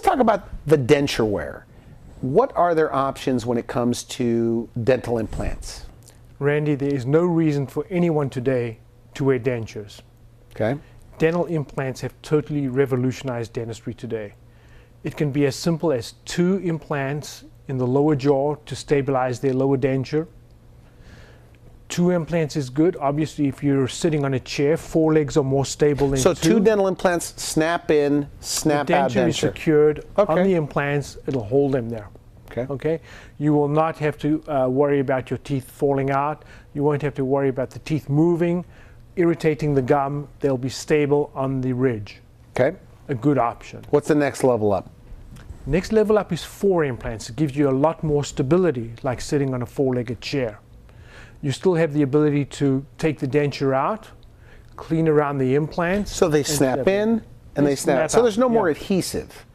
talk about the denture wear. What are their options when it comes to dental implants? Randy, there is no reason for anyone today to wear dentures. Okay. Dental implants have totally revolutionized dentistry today. It can be as simple as 2 implants in the lower jaw to stabilize their lower denture. 2 implants is good. Obviously, if you're sitting on a chair, 4 legs are more stable than 2. So 2 dental implants, snap in, snap out denture. The denture is secured on the implants. It'll hold them there. Okay. Okay. You will not have to worry about your teeth falling out. You won't have to worry about the teeth moving, irritating the gum. They'll be stable on the ridge. Okay. A good option. What's the next level up? Next level up is 4 implants. It gives you a lot more stability, like sitting on a 4-legged chair. You still have the ability to take the denture out, clean around the implants. So they snap in and they snap out. So there's no more adhesive.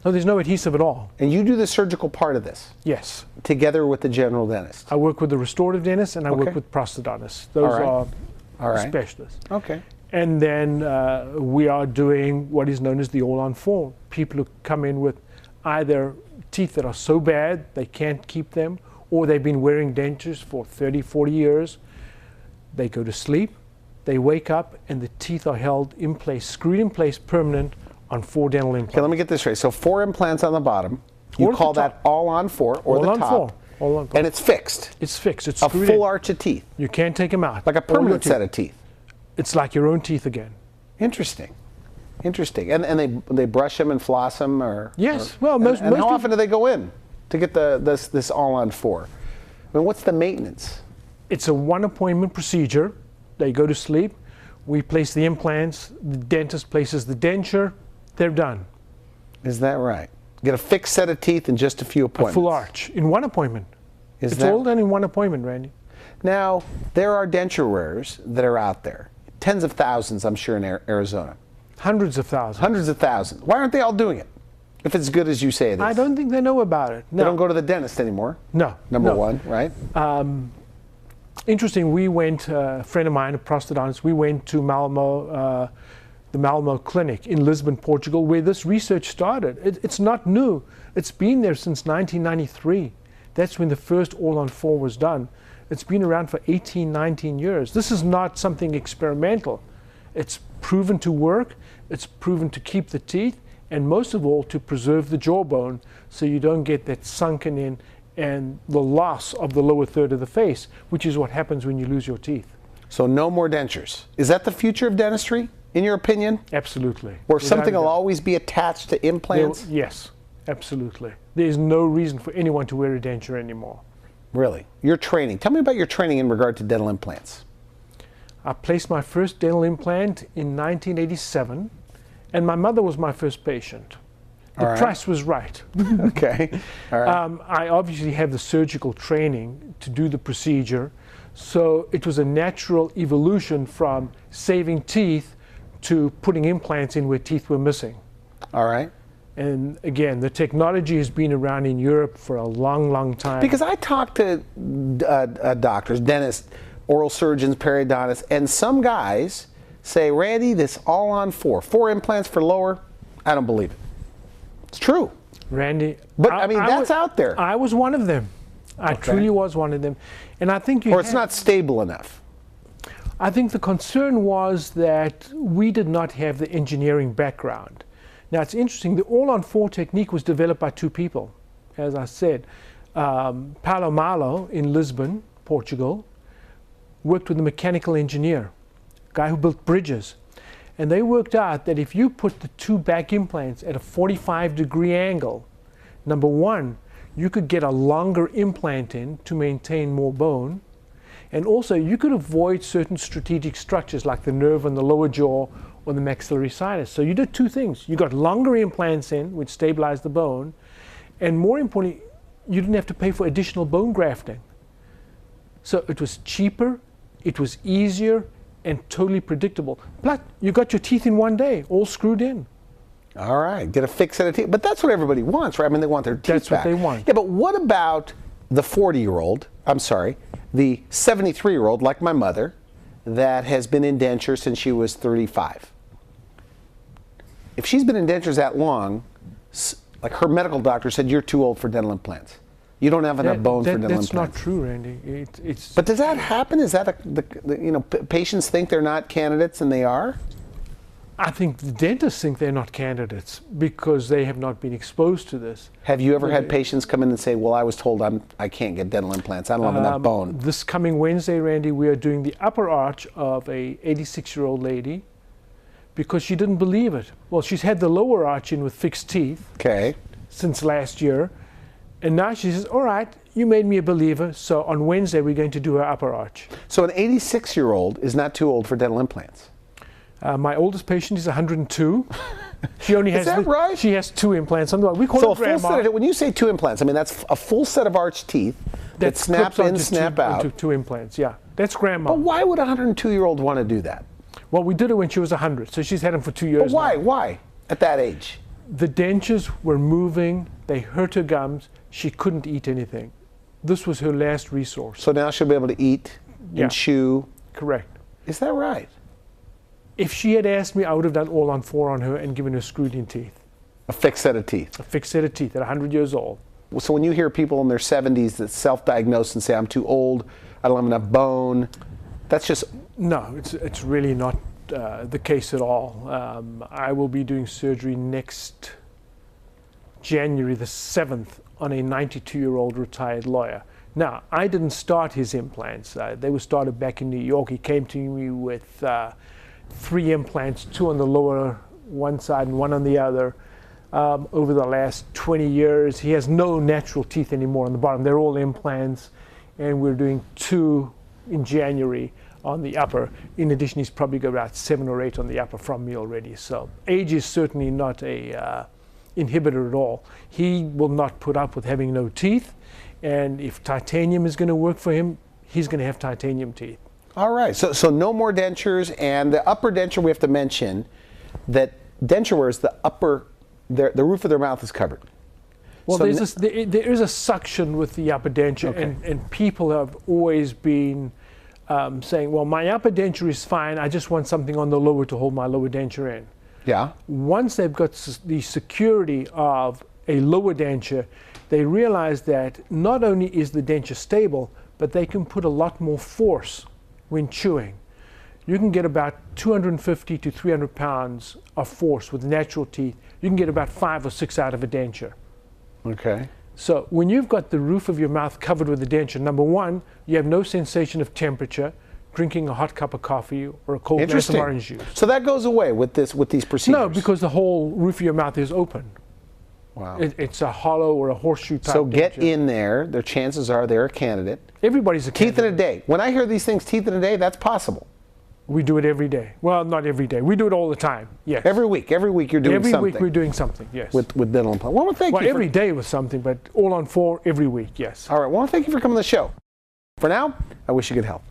No, there's no adhesive at all. And you do the surgical part of this? Yes. Together with the general dentist? I work with the restorative dentist and I work with prosthodontists. Those are specialists. Okay. And then we are doing what is known as the all-on-4. People who come in with either teeth that are so bad they can't keep them, or they've been wearing dentures for 30, 40 years. They go to sleep, they wake up, and the teeth are held in place, screwed in place, permanent, on 4 dental implants. Okay, let me get this right. So 4 implants on the bottom. You call that all-on-4, or the top. All-on-4. And it's fixed. It's fixed. It's a screwed full arch of teeth. You can't take them out. Like a permanent set of teeth. It's like your own teeth again. Interesting. Interesting. And they brush them and floss them, or? Yes. And how often do they go in to get this all-on-4? I mean, what's the maintenance? It's a 1-appointment procedure. They go to sleep. We place the implants. The dentist places the denture. They're done. Is that right? Get a fixed set of teeth in just a few appointments. A full arch in 1 appointment. It's all done in 1 appointment, Randy. Now, there are denture wearers that are out there. Tens of thousands, I'm sure, in Arizona. Hundreds of thousands. Hundreds of thousands. Why aren't they all doing it? If it's good as you say it is. I don't think they know about it. No. They don't go to the dentist anymore. No. Number one, right? Interesting, we went, a friend of mine, a prosthodontist, we went to Malmo, the Malmo Clinic in Lisbon, Portugal, where this research started. It's not new. It's been there since 1993. That's when the first all-on-4 was done. It's been around for 18, 19 years. This is not something experimental. It's proven to work. It's proven to keep the teeth, and most of all, to preserve the jawbone so you don't get that sunken in and the loss of the lower third of the face, which is what happens when you lose your teeth. So no more dentures. Is that the future of dentistry, in your opinion? Absolutely. Or something will always be attached to implants? Yes, absolutely. There is no reason for anyone to wear a denture anymore. Really? Your training. Tell me about your training in regard to dental implants. I placed my first dental implant in 1987, and my mother was my first patient. The price was right. Okay. All right. I obviously have the surgical training to do the procedure, so it was a natural evolution from saving teeth to putting implants in where teeth were missing. All right. And again, the technology has been around in Europe for a long, long time. Because I talk to doctors, dentists, oral surgeons, periodontists, and some guys say, Randy, this all-on-4, 4 implants for lower, I don't believe it. It's true. Randy. But I mean, that's out there. I was one of them. I truly was one of them. And I think it's not stable enough. I think the concern was that we did not have the engineering background. Now, it's interesting, the all-on-4 technique was developed by 2 people, as I said. Paulo Malo in Lisbon, Portugal, worked with a mechanical engineer, a guy who built bridges. And they worked out that if you put the 2 back implants at a 45-degree angle, number one, you could get a longer implant in to maintain more bone. And also, you could avoid certain strategic structures like the nerve on the lower jaw or the maxillary sinus. So you did 2 things. You got longer implants in, which stabilized the bone. And more importantly, you didn't have to pay for additional bone grafting. So it was cheaper, it was easier, and totally predictable. Plus, you got your teeth in one day, all screwed in. All right, get a fixed set of teeth. But that's what everybody wants, right? I mean, they want their teeth back. That's what they want. Yeah, but what about the 40-year-old, I'm sorry, the 73-year-old, like my mother, that has been in dentures since she was 35? If she's been in dentures that long, Like her medical doctor said, you're too old for dental implants. You don't have enough bone for dental implants. That's not true, Randy. It's. But does that happen? Is that patients think they're not candidates and they are? I think the dentists think they're not candidates because they have not been exposed to this. Have you ever had patients come in and say, well, I was told I can't get dental implants. I don't have enough bone. This coming Wednesday, Randy, we are doing the upper arch of a 86-year-old lady because she didn't believe it. Well, she's had the lower arch in with fixed teeth since last year. And now she says, all right, you made me a believer, so on Wednesday we're going to do her upper arch. So an 86-year-old is not too old for dental implants? My oldest patient is 102. She only has. Is that right? She has 2 implants. We call so it grandma. When you say 2 implants, I mean that's a full set of arched teeth that snap in, snap out. 2 implants, yeah. That's grandma. But why would a 102-year-old want to do that? Well, we did it when she was 100, so she's had them for 2 years. But why? Now. Why at that age? The dentures were moving. They hurt her gums. She couldn't eat anything. This was her last resource. So now she'll be able to eat and chew. Correct. Is that right? If she had asked me, I would have done all on 4 on her and given her screwed-in teeth. A fixed set of teeth. A fixed set of teeth at 100 years old. So when you hear people in their 70s that self-diagnose and say, I'm too old, I don't have enough bone, that's just... No, it's really not the case at all. I will be doing surgery next January the 7th on a 92-year-old retired lawyer. Now, I didn't start his implants. They were started back in New York. He came to me with 3 implants, 2 on the lower one side and 1 on the other. Over the last 20 years, he has no natural teeth anymore on the bottom. They're all implants, and we're doing 2 in January on the upper. In addition, he's probably got about 7 or 8 on the upper from me already. So age is certainly not a inhibitor at all. He will not put up with having no teeth, and if titanium is going to work for him, he's going to have titanium teeth. All right, so no more dentures, and the upper denture, we have to mention that denture wear is the upper, the roof of their mouth is covered. Well, so there is a suction with the upper denture, and people have always been saying, well, my upper denture is fine, I just want something on the lower to hold my lower denture in. Yeah. Once they've got the security of a lower denture, they realize that not only is the denture stable, but they can put a lot more force when chewing. You can get about 250 to 300 pounds of force with natural teeth. You can get about 5 or 6 out of a denture. Okay. So when you've got the roof of your mouth covered with a denture, number one, you have no sensation of temperature, drinking a hot cup of coffee or a cold glass of orange juice. So that goes away with these procedures? No, because the whole roof of your mouth is open. Wow. It's a hollow or a horseshoe type. So get denture. in there. Their chances are they're a candidate. Everybody's a candidate. Teeth in a day. When I hear these things, teeth in a day, that's possible. We do it every day. Well, not every day. We do it all the time. Yes. Every week you're doing something. Every week we're doing something. Yes. With dental implant. Well, thank you. Every day was something, but all on 4 every week. Yes. All right. Well, thank you for coming to the show. For now, I wish you good health.